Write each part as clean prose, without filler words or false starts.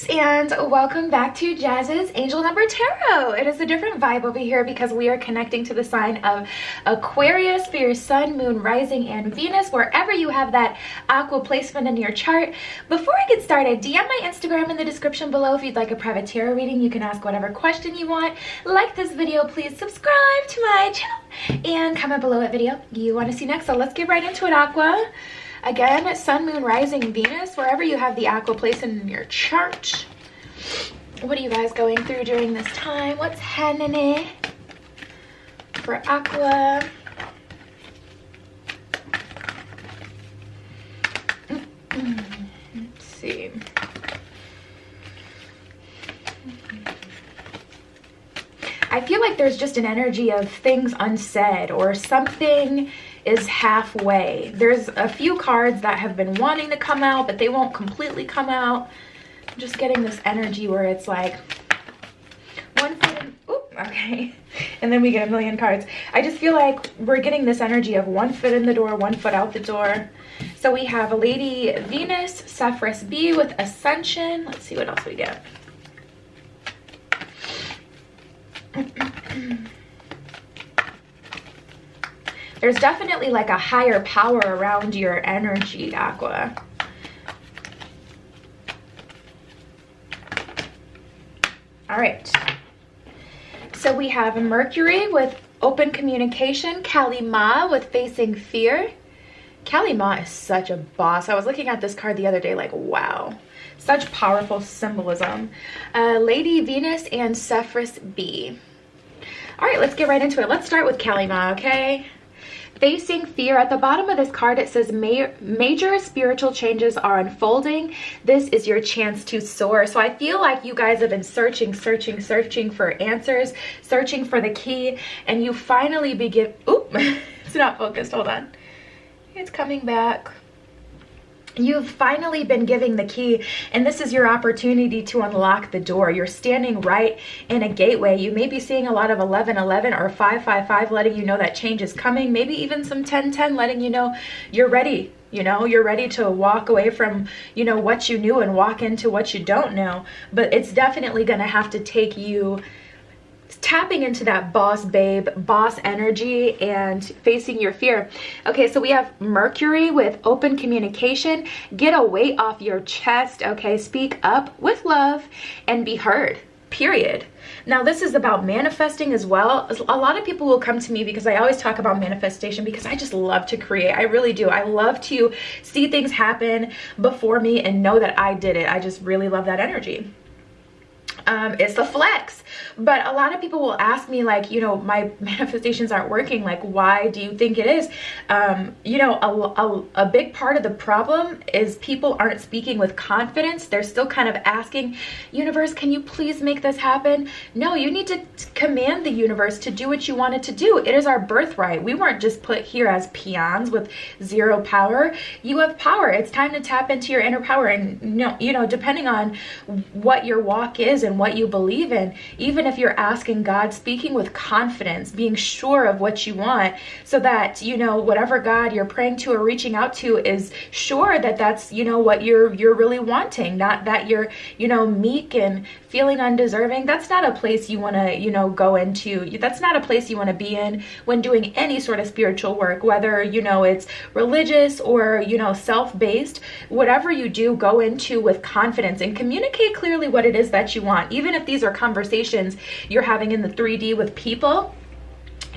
and welcome back to Jazz's Angel Number Tarot. It is a different vibe over here because we are connecting to the sign of Aquarius for your sun, moon, rising, and Venus, wherever you have that aqua placement in your chart. Before I get started, DM my Instagram in the description below if you'd like a private tarot reading. You can ask whatever question you want. Like this video, please subscribe to my channel, and comment below what video you want to see next. So let's get right into it, Aqua. Again, sun, moon, rising, Venus, wherever you have the aqua placement in your chart. What are you guys going through during this time? What's happening for Aqua? Let's see. I feel like there's just an energy of things unsaid, or something is halfway. There's a few cards that have been wanting to come out, but they won't completely come out. I'm just getting this energy where it's like one foot in, oop, okay. And then we get a million cards. I just feel like we're getting this energy of one foot in the door, one foot out the door. So we have a Lady Venus, Sapphiros B with Ascension. Let's see what else we get. There's definitely like a higher power around your energy, Aqua. All right. So we have Mercury with open communication, Kali Ma with facing fear. Kali Ma is such a boss. I was looking at this card the other day like, wow. Such powerful symbolism. Lady Venus and Sapphiros B. All right, let's get right into it. Let's start with Kali Ma, okay? Facing fear. At the bottom of this card, it says major spiritual changes are unfolding. This is your chance to soar. So I feel like you guys have been searching for answers, searching for the key, and you finally begin. Oop, it's not focused. Hold on. It's coming back. You've finally been giving the key, and this is your opportunity to unlock the door. You're standing right in a gateway. You may be seeing a lot of 1111 or 555 letting you know that change is coming. Maybe even some 1010 letting you know you're ready. You know, you're ready to walk away from, you know, what you knew and walk into what you don't know. But it's definitely going to have to take you tapping into that boss babe, boss energy, and facing your fear. Okay, so we have Mercury with open communication. Get a weight off your chest, okay? Speak up with love and be heard, period. Now, this is about manifesting as well. A lot of people will come to me because I always talk about manifestation because I just love to create. I really do. I love to see things happen before me and know that I did it. I just really love that energy. It's the flex. But a lot of people will ask me, like, you know, my manifestations aren't working. Like, why do you think it is? You know, a big part of the problem is people aren't speaking with confidence. They're still kind of asking, universe, can you please make this happen? No, you need to command the universe to do what you want it to do. It is our birthright. We weren't just put here as peons with zero power. You have power. It's time to tap into your inner power. And, you know, depending on what your walk is and what you believe in, even if you're asking God, speaking with confidence, being sure of what you want, so that, you know, whatever God you're praying to or reaching out to is sure that that's, you know, what you're really wanting, not that you're, you know, meek and feeling undeserving. That's not a place you want to, you know, go into. That's not a place you want to be in when doing any sort of spiritual work, whether, you know, it's religious or, you know, self-based. Whatever you do, go into with confidence and communicate clearly what it is that you want. Even if these are conversations you're having in the 3D with people,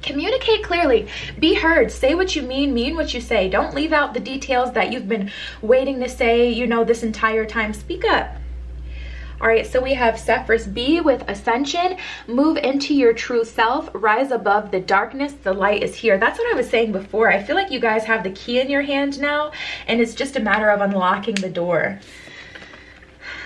communicate clearly, be heard, say what you mean what you say. Don't leave out the details that you've been waiting to say, you know, this entire time. Speak up. All right, so we have Sapphiros B with Ascension. Move into your true self, rise above the darkness. The light is here. That's what I was saying before. I feel like you guys have the key in your hand now, and it's just a matter of unlocking the door.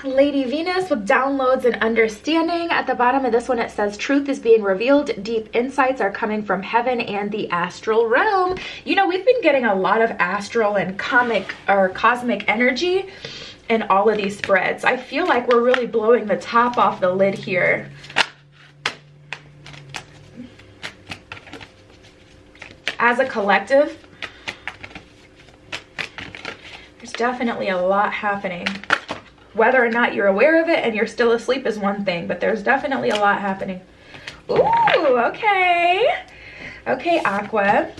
Lady Venus with downloads and understanding. At the bottom of this one, it says truth is being revealed. Deep insights are coming from heaven and the astral realm. You know, we've been getting a lot of astral and cosmic energy in all of these spreads. I feel like we're really blowing the top off the lid here. As a collective, there's definitely a lot happening. Whether or not you're aware of it and you're still asleep is one thing, but there's definitely a lot happening. Ooh, okay. Okay, Aqua.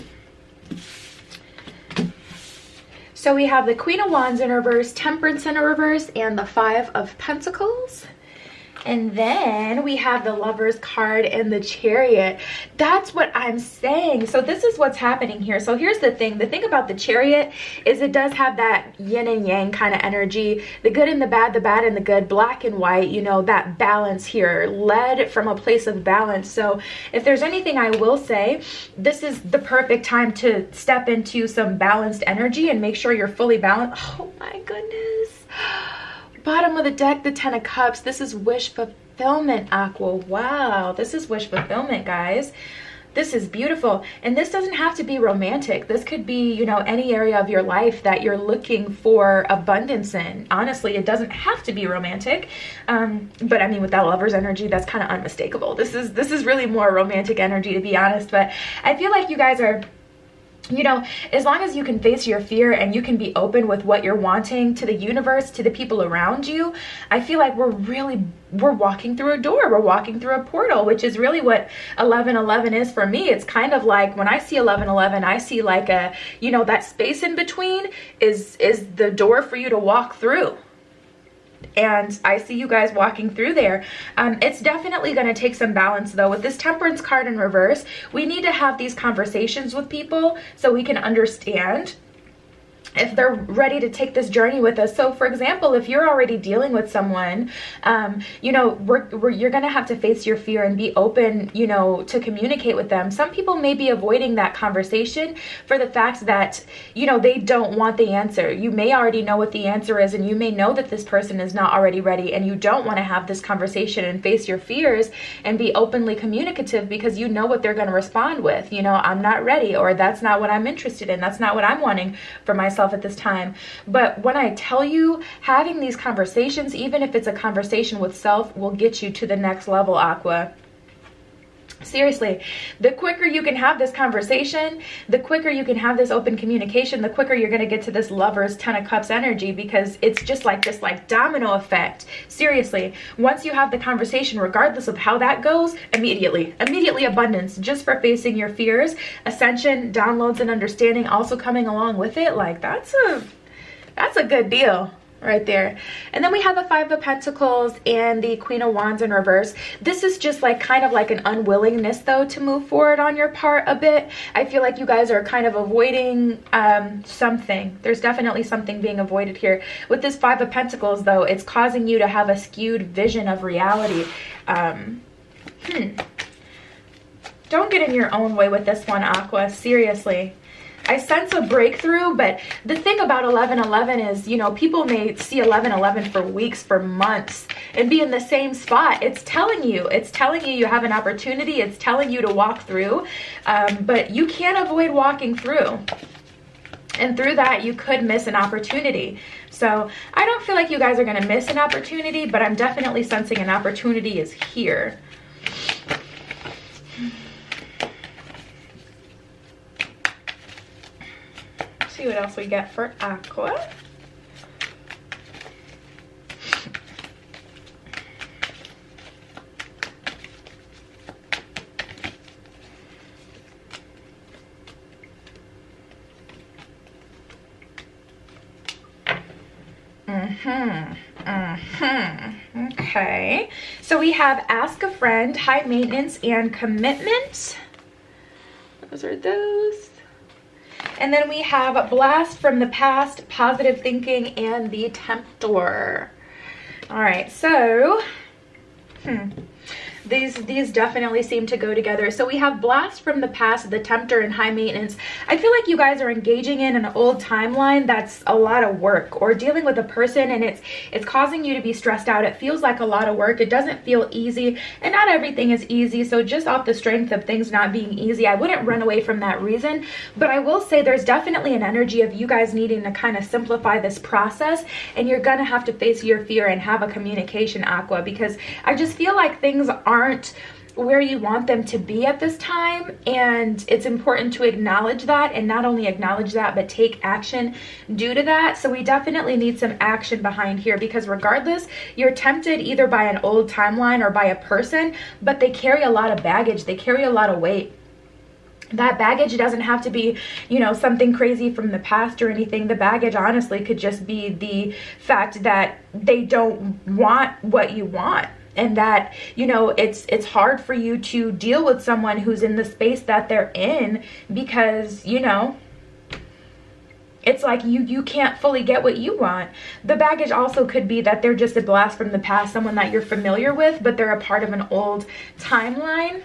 So we have the Queen of Wands in reverse, Temperance in reverse, and the Five of Pentacles. And then we have the Lover's card and the Chariot. That's what I'm saying. So this is what's happening here. So here's the thing. The thing about the Chariot is it does have that yin and yang kind of energy. The good and the bad and the good, black and white, you know, that balance here, led from a place of balance. So if there's anything I will say, this is the perfect time to step into some balanced energy and make sure you're fully balanced. Oh my goodness. Bottom of the deck, the Ten of Cups. This is wish fulfillment, Aqua. Wow, this is wish fulfillment, guys. This is beautiful. And this doesn't have to be romantic. This could be, you know, any area of your life that you're looking for abundance in. Honestly, it doesn't have to be romantic. But I mean, with that Lover's energy, that's kind of unmistakable. This is really more romantic energy, to be honest. But I feel like you guys are, you know, as long as you can face your fear and you can be open with what you're wanting to the universe, to the people around you, I feel like we're walking through a door. We're walking through a portal, which is really what 1111 is for me. It's kind of like when I see 1111, I see like a, you know, that space in between is the door for you to walk through. And I see you guys walking through there. It's definitely going to take some balance though. With this Temperance card in reverse, we need to have these conversations with people so we can understand if they're ready to take this journey with us. So for example, if you're already dealing with someone, you know, you're going to have to face your fear and be open, you know, to communicate with them. Some people may be avoiding that conversation for the fact that, you know, they don't want the answer. You may already know what the answer is, and you may know that this person is not already ready, and you don't want to have this conversation and face your fears and be openly communicative because you know what they're going to respond with. You know, I'm not ready, or that's not what I'm interested in. That's not what I'm wanting for myself at this time. But when I tell you, having these conversations, even if it's a conversation with self, will get you to the next level, Aqua. Seriously, the quicker you can have this conversation, the quicker you can have this open communication, the quicker you're going to get to this Lover's Ten of Cups energy, because it's just like this like domino effect. Seriously, once you have the conversation, regardless of how that goes, immediately abundance just for facing your fears, ascension, downloads, and understanding also coming along with it. Like that's a good deal right there. And then we have the Five of Pentacles and the Queen of Wands in reverse. This is just like kind of like an unwillingness though to move forward on your part a bit. I feel like you guys are kind of avoiding something. There's definitely something being avoided here. With this Five of Pentacles though, it's causing you to have a skewed vision of reality. Don't get in your own way with this one, Aqua. Seriously. I sense a breakthrough, but the thing about 1111 is, you know, people may see 1111 for weeks, for months, and be in the same spot. It's telling you you have an opportunity. It's telling you to walk through, but you can't avoid walking through. And through that, you could miss an opportunity. So I don't feel like you guys are going to miss an opportunity, but I'm definitely sensing an opportunity is here. See what else we get for Aqua. Okay, so we have ask a friend, high maintenance, and commitment. Those are those. And then we have blast from the past, positive thinking, and the tempter. All right, so these definitely seem to go together. So we have blast from the past, the tempter, and high maintenance. I feel like you guys are engaging in an old timeline that's a lot of work, or dealing with a person and it's causing you to be stressed out. It feels like a lot of work. It doesn't feel easy, and not everything is easy. So just off the strength of things not being easy, I wouldn't run away from that reason. But I will say there's definitely an energy of you guys needing to kind of simplify this process, and you're gonna have to face your fear and have a communication, Aqua, because I just feel like things aren't where you want them to be at this time, and it's important to acknowledge that, and not only acknowledge that, but take action due to that. So we definitely need some action behind here, because regardless, you're tempted either by an old timeline or by a person, but they carry a lot of baggage, they carry a lot of weight. That baggage doesn't have to be, you know, something crazy from the past or anything. The baggage honestly could just be the fact that they don't want what you want, and that, you know, it's hard for you to deal with someone who's in the space that they're in, because, you know, it's like you can't fully get what you want. The baggage also could be that they're just a blast from the past, someone that you're familiar with, but they're a part of an old timeline.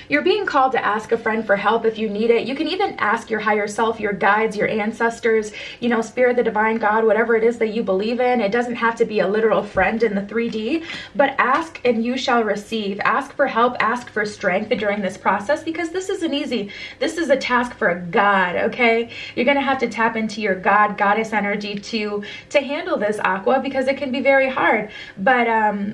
You're being called to ask a friend for help if you need it. You can even ask your higher self, your guides, your ancestors, you know, spirit, the divine, God, whatever it is that you believe in. It doesn't have to be a literal friend in the 3D, but ask and you shall receive. Ask for help, ask for strength during this process, because this isn't easy. This is a task for a God, okay? You're going to have to tap into your God, goddess energy to handle this, Aqua, because it can be very hard. But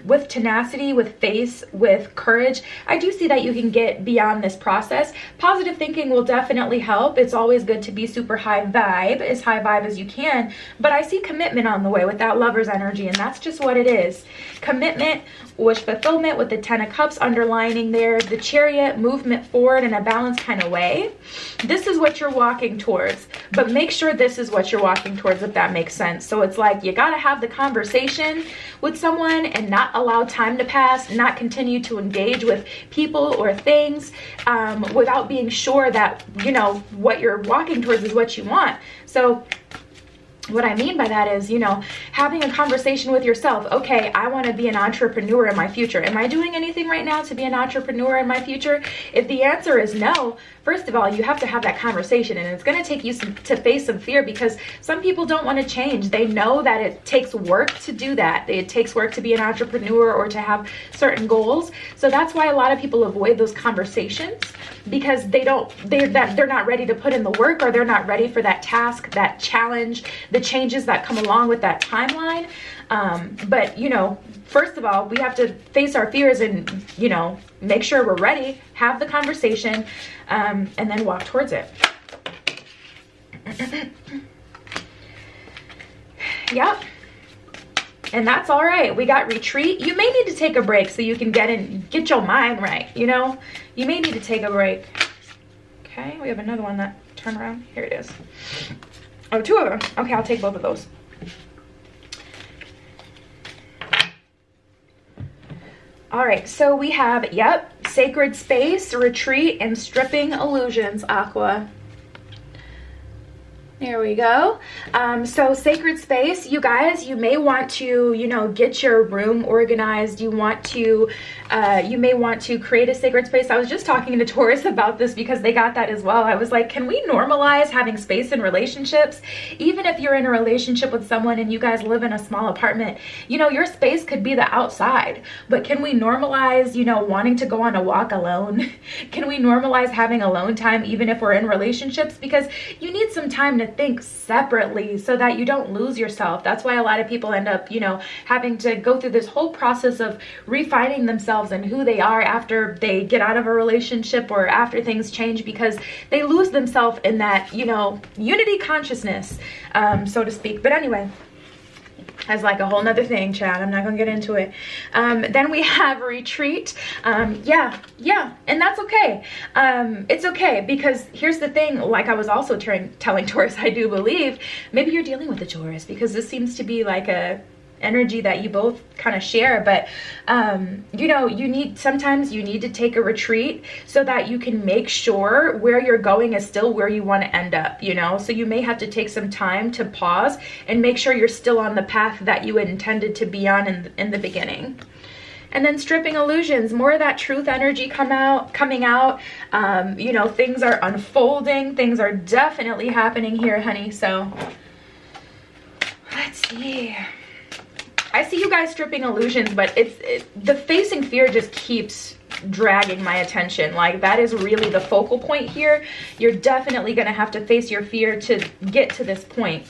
with tenacity, with faith, with courage, I do see that you can get beyond this process. Positive thinking will definitely help. It's always good to be super high vibe, as high vibe as you can, but I see commitment on the way with that Lover's energy, and that's just what it is. Commitment, wish fulfillment with the 10 of Cups underlining there, the Chariot, movement forward in a balanced kind of way. This is what you're walking towards, but make sure this is what you're walking towards, if that makes sense. So it's like you got to have the conversation with someone and not allow time to pass, not continue to engage with people or things without being sure that, you know, what you're walking towards is what you want. So what I mean by that is, you know, having a conversation with yourself. Okay, I want to be an entrepreneur in my future. Am I doing anything right now to be an entrepreneur in my future? If the answer is no, first of all, you have to have that conversation, and it's going to take you to face some fear, because some people don't want to change. They know that it takes work to do that. It takes work to be an entrepreneur or to have certain goals. So that's why a lot of people avoid those conversations, because they're not ready to put in the work, or they're not ready for that task, that challenge, the changes that come along with that timeline. But, you know, first of all, we have to face our fears and, you know, make sure we're ready, have the conversation, and then walk towards it. Yep. And that's all right. We got retreat. You may need to take a break so you can get your mind right, you know? You may need to take a break. Okay, we have another one that turn around. Here it is. Oh, 2 of them. Okay, I'll take both of those. All right, so we have, yep, sacred space, retreat, and stripping illusions, Aqua. There we go. So sacred space, you guys, you may want to, you know, get your room organized. You may want to create a sacred space. I was just talking to Taurus about this because they got that as well. I was like, can we normalize having space in relationships? Even if you're in a relationship with someone and you guys live in a small apartment, you know, your space could be the outside, but can we normalize, you know, wanting to go on a walk alone? Can we normalize having alone time even if we're in relationships? Because you need some time to think separately so that you don't lose yourself. That's why a lot of people end up, you know, having to go through this whole process of refining themselves and who they are after they get out of a relationship or after things change, because they lose themselves in that, you know, unity consciousness, so to speak. But anyway, as like a whole nother thing, Chad. I'm not gonna get into it. Then we have retreat. Yeah, and that's okay. It's okay, because here's the thing, like I was also telling Taurus, I do believe maybe you're dealing with a Taurus, because this seems to be like a energy that you both kind of share. But you know, sometimes you need to take a retreat so that you can make sure where you're going is still where you want to end up, you know. So you may have to take some time to pause and make sure you're still on the path that you intended to be on in the beginning. And then stripping illusions, more of that truth energy coming out. You know, things are unfolding, things are definitely happening here, honey. So let's see. I see you guys stripping illusions, but the facing fear just keeps dragging my attention. Like, that is really the focal point here. You're definitely going to have to face your fear to get to this point.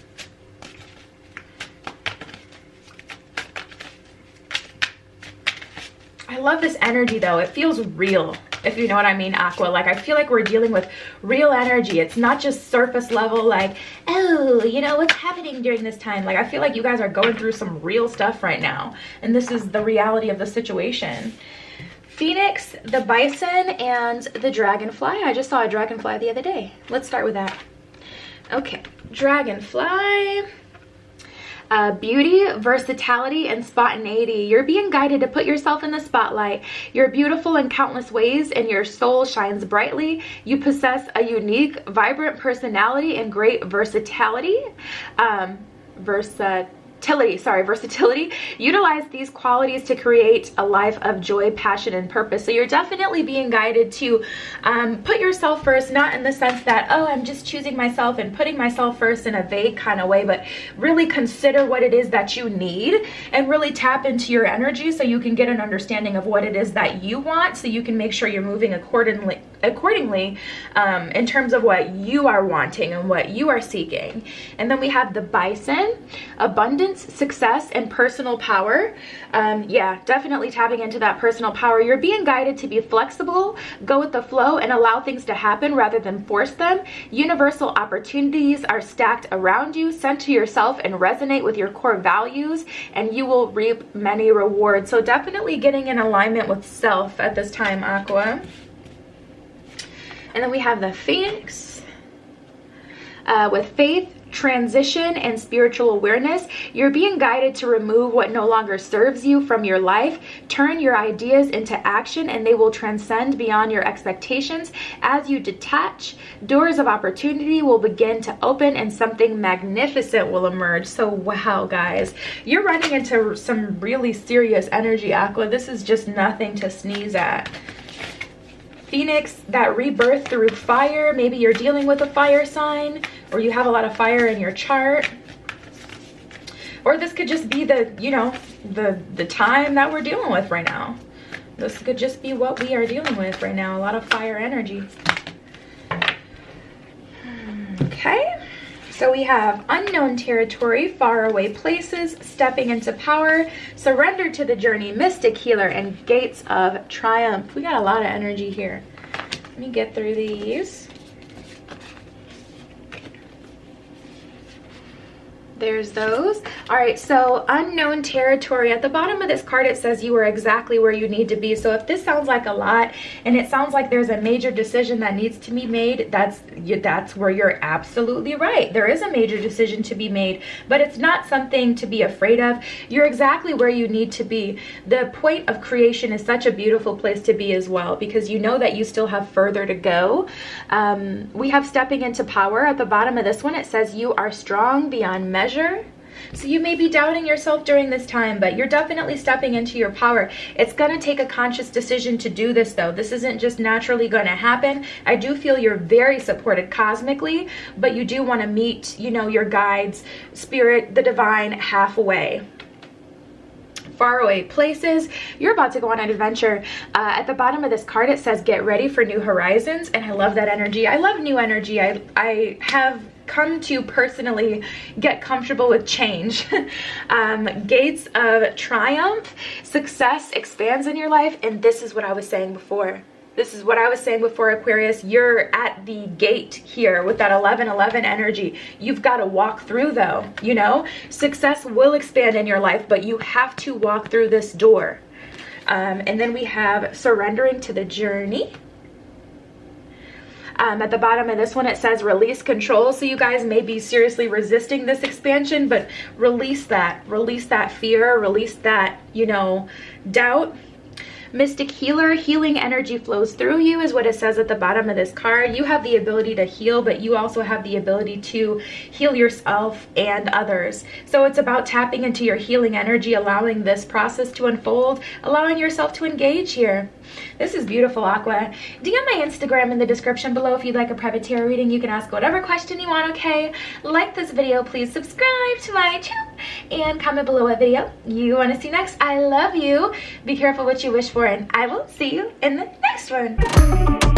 I love this energy though. It feels real, if you know what I mean, Aqua. Like, I feel like we're dealing with real energy. It's not just surface level, like, oh, you know, what's happening during this time? Like, I feel like you guys are going through some real stuff right now. And this is the reality of the situation. Phoenix, the bison, and the dragonfly. I just saw a dragonfly the other day. Let's start with that. Okay, dragonfly. Beauty, versatility, and spontaneity. You're being guided to put yourself in the spotlight. You're beautiful in countless ways and your soul shines brightly. You possess a unique, vibrant personality and great versatility. Versatility. Utilize these qualities to create a life of joy, passion, and purpose. So you're definitely being guided to put yourself first, not in the sense that, oh, I'm just choosing myself and putting myself first in a vague kind of way, but really consider what it is that you need and really tap into your energy so you can get an understanding of what it is that you want, so you can make sure you're moving accordingly in terms of what you are wanting and what you are seeking. And then we have the bison, abundance, success, and personal power. Yeah, definitely tapping into that personal power. You're being guided to be flexible, go with the flow, and allow things to happen rather than force them. Universal opportunities are stacked around you. Center yourself and resonate with your core values, and you will reap many rewards. So definitely getting in alignment with self at this time, Aqua. And then we have the Phoenix with faith, transition, and spiritual awareness. You're being guided to remove what no longer serves you from your life. Turn your ideas into action and they will transcend beyond your expectations. As you detach, doors of opportunity will begin to open and something magnificent will emerge. So wow, guys, you're running into some really serious energy, Aqua. This is just nothing to sneeze at. Phoenix, that rebirth through fire. Maybe you're dealing with a fire sign, or you have a lot of fire in your chart. Or this could just be the, you know, the time that we're dealing with right now. This could just be what we are dealing with right now. A lot of fire energy. Okay. So we have unknown territory, faraway places, stepping into power, surrender to the journey, mystic healer, and gates of triumph. We got a lot of energy here. Let me get through these. There's those. All right, so unknown territory. At the bottom of this card, it says you are exactly where you need to be. So if this sounds like a lot and it sounds like there's a major decision that needs to be made, that's where you're absolutely right. There is a major decision to be made, but it's not something to be afraid of. You're exactly where you need to be. The point of creation is such a beautiful place to be as well, because you know that you still have further to go. We have stepping into power. At the bottom of this one, it says you are strong beyond measure. So you may be doubting yourself during this time, but you're definitely stepping into your power. It's going to take a conscious decision to do this, though. This isn't just naturally going to happen. I do feel you're very supported cosmically, but you do want to meet, you know, your guides, spirit, the divine halfway. Faraway places. You're about to go on an adventure. At the bottom of this card, it says get ready for new horizons, and I love that energy. I love new energy. I have come to personally get comfortable with change. Gates of triumph, success expands in your life, and this is what I was saying before. This is what I was saying before, Aquarius. You're at the gate here with that 11-11 energy. You've got to walk through, though, you know? Success will expand in your life, but you have to walk through this door. And then we have surrendering to the journey. At the bottom of this one, it says release control. So you guys may be seriously resisting this expansion, but release that fear, release that, you know, doubt. Mystic healer, healing energy flows through you is what it says at the bottom of this card. You have the ability to heal, but you also have the ability to heal yourself and others. So it's about tapping into your healing energy, allowing this process to unfold, allowing yourself to engage here. This is beautiful, Aqua. DM my Instagram in the description below if you'd like a private tarot reading. You can ask whatever question you want, okay? Like this video, please subscribe to my channel, and comment below what video you want to see next. I love you. Be careful what you wish for, and I will see you in the next one.